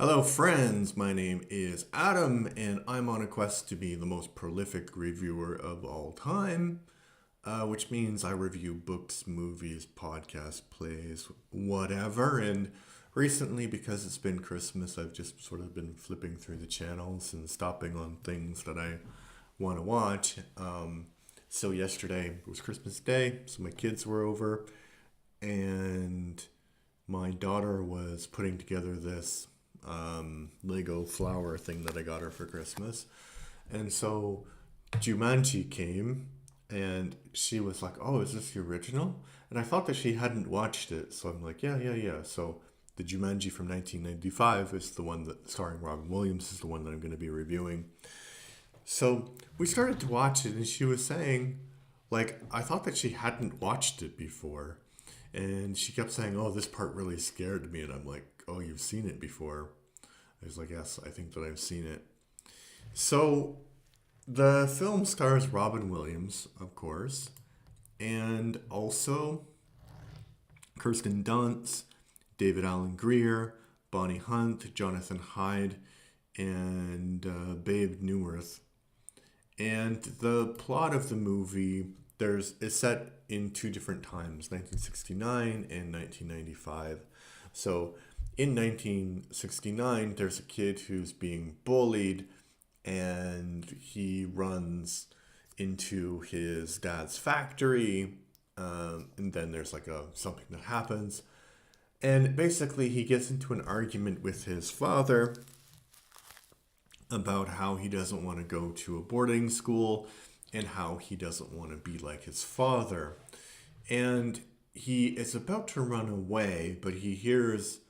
Hello, friends. My name is Adam, and I'm on a quest to be the most prolific reviewer of all time, which means I review books, movies, podcasts, plays, whatever. And recently, because it's been Christmas, I've just sort of been flipping through the channels and stopping on things that I want to watch. So, yesterday was Christmas Day, so my kids were over, and my daughter was putting together this Lego flower thing that I got her for Christmas. And so Jumanji came and she was like, "Oh, is this the original?" And I thought that she hadn't watched it. So I'm like, "Yeah. So the Jumanji from 1995 is the one that starring Robin Williams is the one that I'm going to be reviewing." So we started to watch it and she was saying, like, I thought that she hadn't watched it before. And she kept saying, "Oh, this part really scared me." And I'm like, "Oh, you've seen it before." I was like, "Yes, I think that I've seen it." So the film stars Robin Williams, of course, and also Kirsten Dunst, David Allen Greer, Bonnie Hunt, Jonathan Hyde, and Babe Newirth. And the plot of the movie there's is set in two different times, 1969 and 1995. So in 1969, there's a kid who's being bullied and he runs into his dad's factory. And then there's like a something that happens. And basically, he gets into an argument with his father about how he doesn't want to go to a boarding school and how he doesn't want to be like his father. And he is about to run away, but he hears,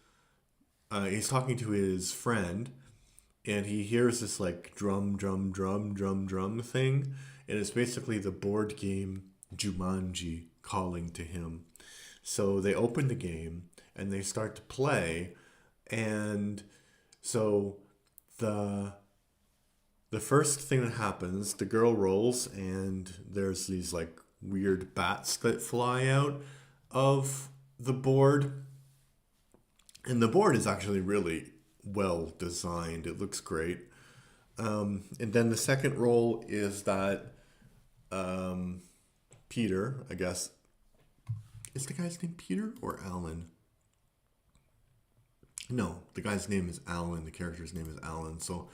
he's talking to his friend, and he hears this like drum thing. And it's basically the board game Jumanji calling to him. So they open the game and they start to play. And so the the first thing that happens, the girl rolls, and there's these like weird bats that fly out of the board. And the board is actually really well designed. It looks great. And then the second roll is that um, Peter, I guess, is the guy's name Peter or Alan? No, the guy's name is Alan. The character's name is Alan. So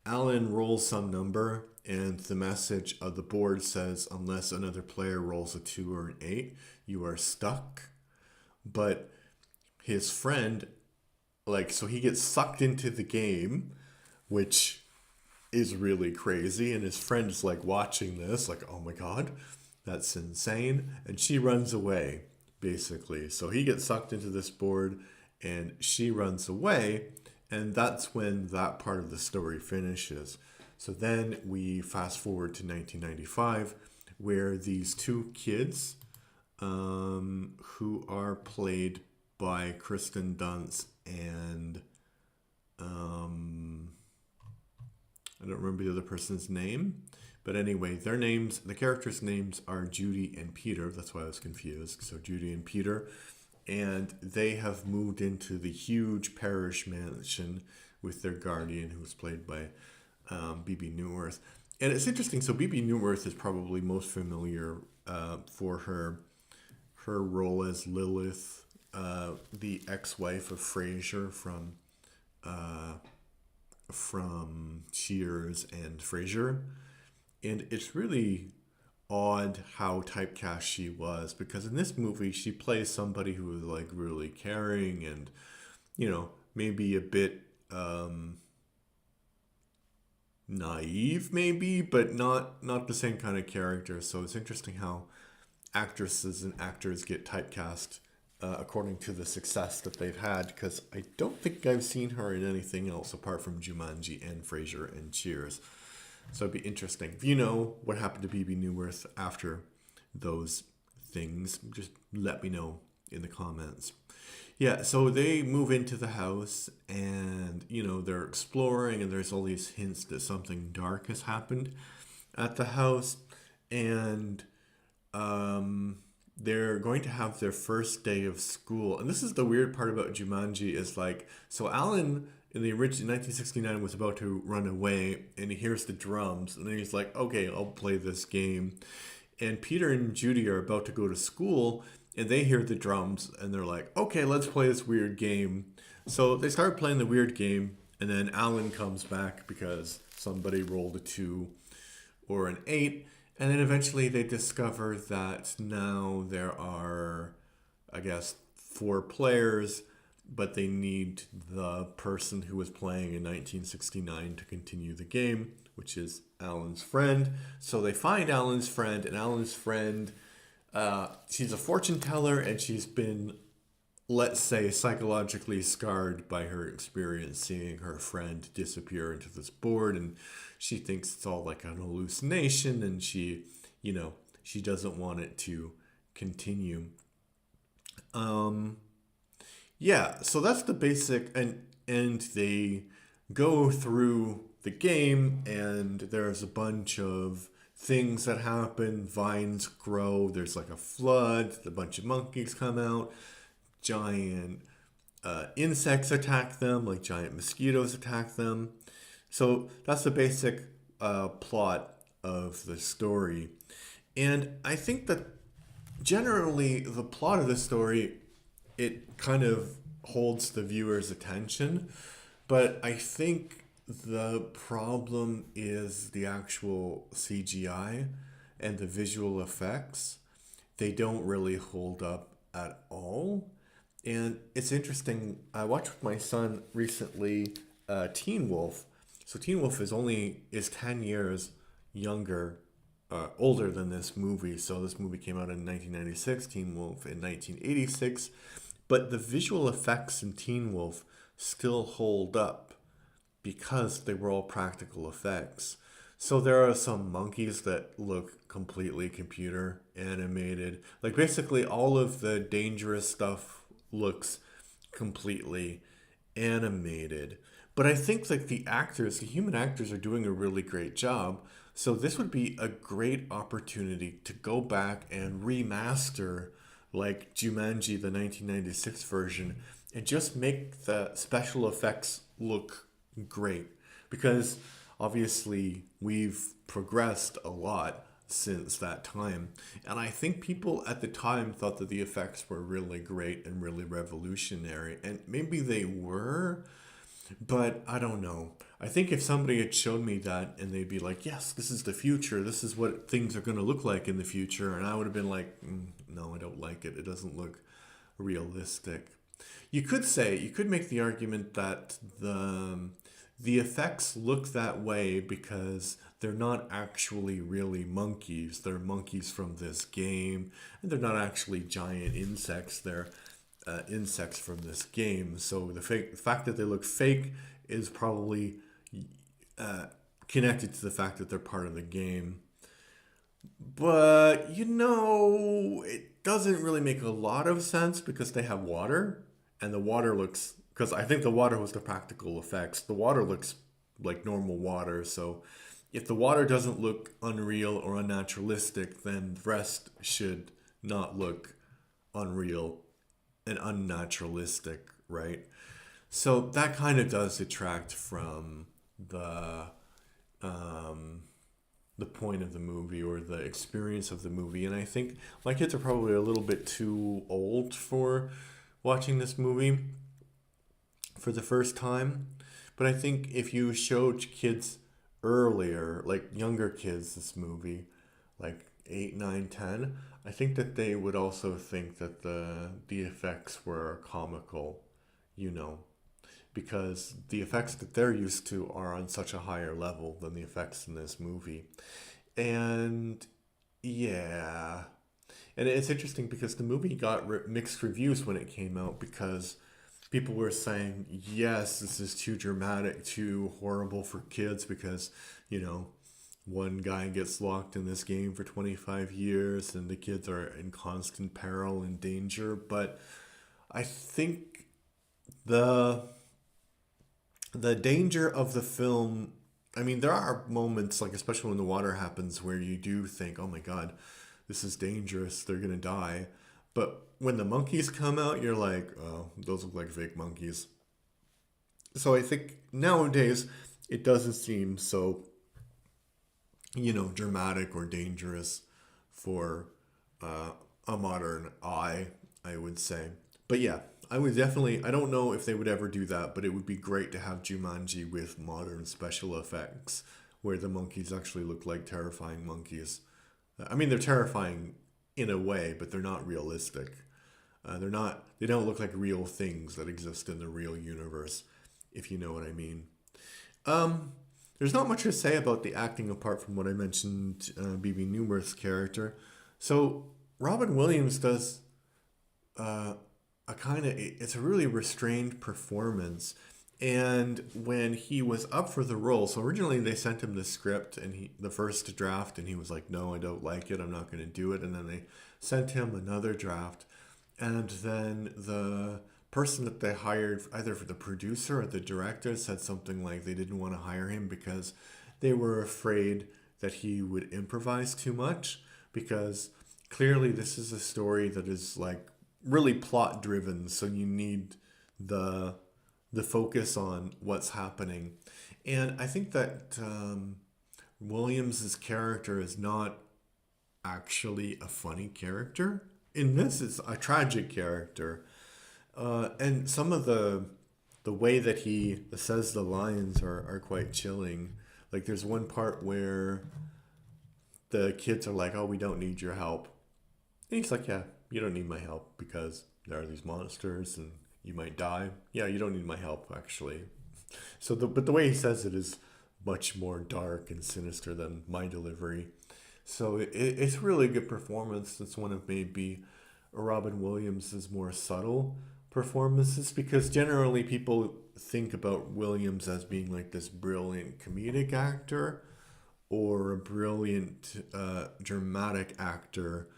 Alan rolls some number, and the message of the board says, "Unless another player rolls a 2 or an 8, you are stuck." But his friend, like, so he gets sucked into the game, which is really crazy. And his friend's like watching this, like, "Oh my God, that's insane." And she runs away, basically. So he gets sucked into this board, and she runs away. And that's when that part of the story finishes. So then we fast forward to 1995, where these two kids, who are played by Kristen Dunst and um, I don't remember the other person's name, but anyway, their names, the characters' names are Judy and Peter. That's why I was confused. So Judy and Peter, and they have moved into the huge parish mansion with their guardian, who was played by BB Newirth. And it's interesting. So BB Newirth is probably most familiar for her role as Lilith, the ex-wife of Frasier from Cheers and Frasier. And it's really odd how typecast she was, because in this movie she plays somebody who is like really caring and, maybe a bit naive, maybe, but not the same kind of character. So it's interesting how actresses and actors get typecast according to the success that they've had, because I don't think I've seen her in anything else apart from Jumanji and Frasier and Cheers. So it'd be interesting. If you know what happened to BB Newirth after those things, just let me know in the comments. Yeah, so they move into the house and, they're exploring, and there's all these hints that something dark has happened at the house. And they're going to have their first day of school. And this is the weird part about Jumanji is like, so Alan in the original 1969 was about to run away and he hears the drums and then he's like, okay, I'll play this game. And Peter and Judy are about to go to school and they hear the drums and they're like, okay, let's play this weird game. So they start playing the weird game and then Alan comes back because somebody rolled a 2 or an 8. And then eventually they discover that now there are, I guess, 4 players, but they need the person who was playing in 1969 to continue the game, which is Alan's friend. So they find Alan's friend, and Alan's friend, she's a fortune teller, and she's been, let's say, psychologically scarred by her experience seeing her friend disappear into this board, and she thinks it's all like an hallucination, and she doesn't want it to continue. Yeah, so that's the basic, and they go through the game, and there's a bunch of things that happen. Vines grow. There's like a flood. A bunch of monkeys come out. Giant insects attack them, like giant mosquitoes attack them. So that's the basic plot of the story. And I think that generally the plot of the story, it kind of holds the viewer's attention. But I think the problem is the actual CGI and the visual effects. They don't really hold up at all. And it's interesting. I watched with my son recently Teen Wolf. So Teen Wolf is 10 years younger, older than this movie. So this movie came out in 1996, Teen Wolf in 1986. But the visual effects in Teen Wolf still hold up because they were all practical effects. So there are some monkeys that look completely computer animated. Like basically all of the dangerous stuff looks completely animated. But I think like the human actors are doing a really great job. So this would be a great opportunity to go back and remaster like Jumanji, the 1996 version, and just make the special effects look great. Because obviously we've progressed a lot since that time. And I think people at the time thought that the effects were really great and really revolutionary. And maybe they were, but I don't know. I think if somebody had shown me that and they'd be like, yes, this is the future. This is what things are going to look like in the future. And I would have been like, no, I don't like it. It doesn't look realistic. You could make the argument that the effects look that way because they're not actually really monkeys. They're monkeys from this game. And they're not actually giant insects. They're insects from this game. So the fact that they look fake is probably connected to the fact that they're part of the game. But, it doesn't really make a lot of sense because they have water. And the water looks, because I think the water was the practical effects. The water looks like normal water. So if the water doesn't look unreal or unnaturalistic, then the rest should not look unreal and unnaturalistic, right? So that kind of does detract from the point of the movie or the experience of the movie. And I think my kids are probably a little bit too old for watching this movie for the first time. But I think if you showed kids earlier, like younger kids, this movie, like 8, 9, 10, I think that they would also think that the effects were comical, because the effects that they're used to are on such a higher level than the effects in this movie. And yeah. And it's interesting because the movie got mixed reviews when it came out because people were saying, yes, this is too dramatic, too horrible for kids because, one guy gets locked in this game for 25 years and the kids are in constant peril and danger. But I think the danger of the film, I mean, there are moments, like especially when the water happens, where you do think, oh my God, this is dangerous, they're gonna die. But when the monkeys come out, you're like, oh, those look like fake monkeys. So I think nowadays it doesn't seem so, dramatic or dangerous for uh, a modern eye, I would say. But yeah, I don't know if they would ever do that, but it would be great to have Jumanji with modern special effects where the monkeys actually look like terrifying monkeys. I mean, they're terrifying in a way, but they're not realistic. They don't look like real things that exist in the real universe, if you know what I mean. Um, there's not much to say about the acting apart from what I mentioned, BB Newmark's character. So Robin Williams does uh, it's a really restrained performance. And when he was up for the role, so originally they sent him the script and the first draft, and he was like, "No, I don't like it. I'm not going to do it." And then they sent him another draft, and then the person that they hired, either for the producer or the director, said something like they didn't want to hire him because they were afraid that he would improvise too much, because clearly this is a story that is like really plot driven, so you need the the focus on what's happening. And I think that Williams's character is not actually a funny character. In this, it's a tragic character, and some of the way that he says the lines are quite chilling. Like there's one part where the kids are like, "Oh, we don't need your help," and he's like, "Yeah, you don't need my help because there are these monsters and you might die. Yeah, you don't need my help actually." But the way he says it is much more dark and sinister than my delivery. So it's a really good performance. It's one of maybe Robin Williams's more subtle performances, because generally people think about Williams as being like this brilliant comedic actor or a brilliant dramatic actor,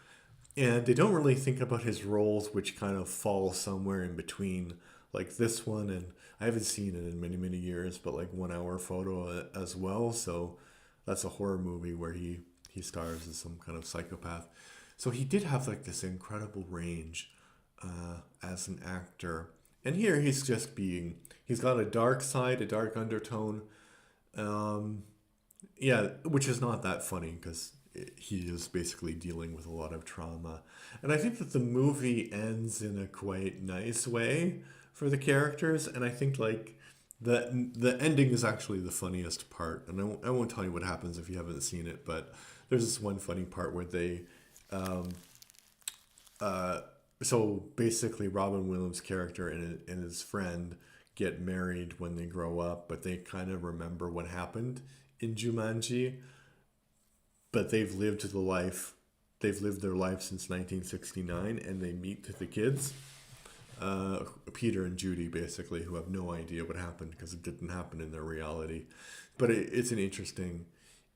and they don't really think about his roles, which kind of fall somewhere in between, like this one. And I haven't seen it in many, many years, but like 1 Hour Photo as well. So that's a horror movie where he stars as some kind of psychopath. So he did have like this incredible range as an actor. And here he's got a dark side, a dark undertone. Um, yeah, which is not that funny because he is basically dealing with a lot of trauma. And I think that the movie ends in a quite nice way for the characters. And I think like the ending is actually the funniest part. And I won't tell you what happens if you haven't seen it, but there's this one funny part where they um, uh, so basically Robin Williams' character and his friend get married when they grow up, but they kind of remember what happened in Jumanji, but they've lived their life since 1969, and they meet the kids, Peter and Judy, basically, who have no idea what happened because it didn't happen in their reality. But it's an interesting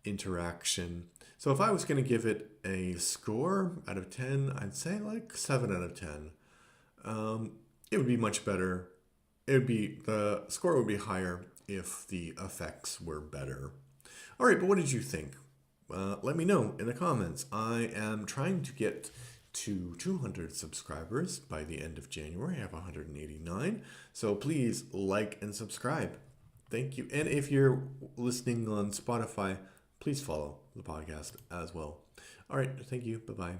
interaction. So if I was going to give it a score out of 10, I'd say like 7 out of 10. It would be much better. The score would be higher if the effects were better. All right, but what did you think? Let me know in the comments. I am trying to get to 200 subscribers by the end of January. I have 189. So please like and subscribe. Thank you. And if you're listening on Spotify, please follow the podcast as well. All right. Thank you. Bye bye.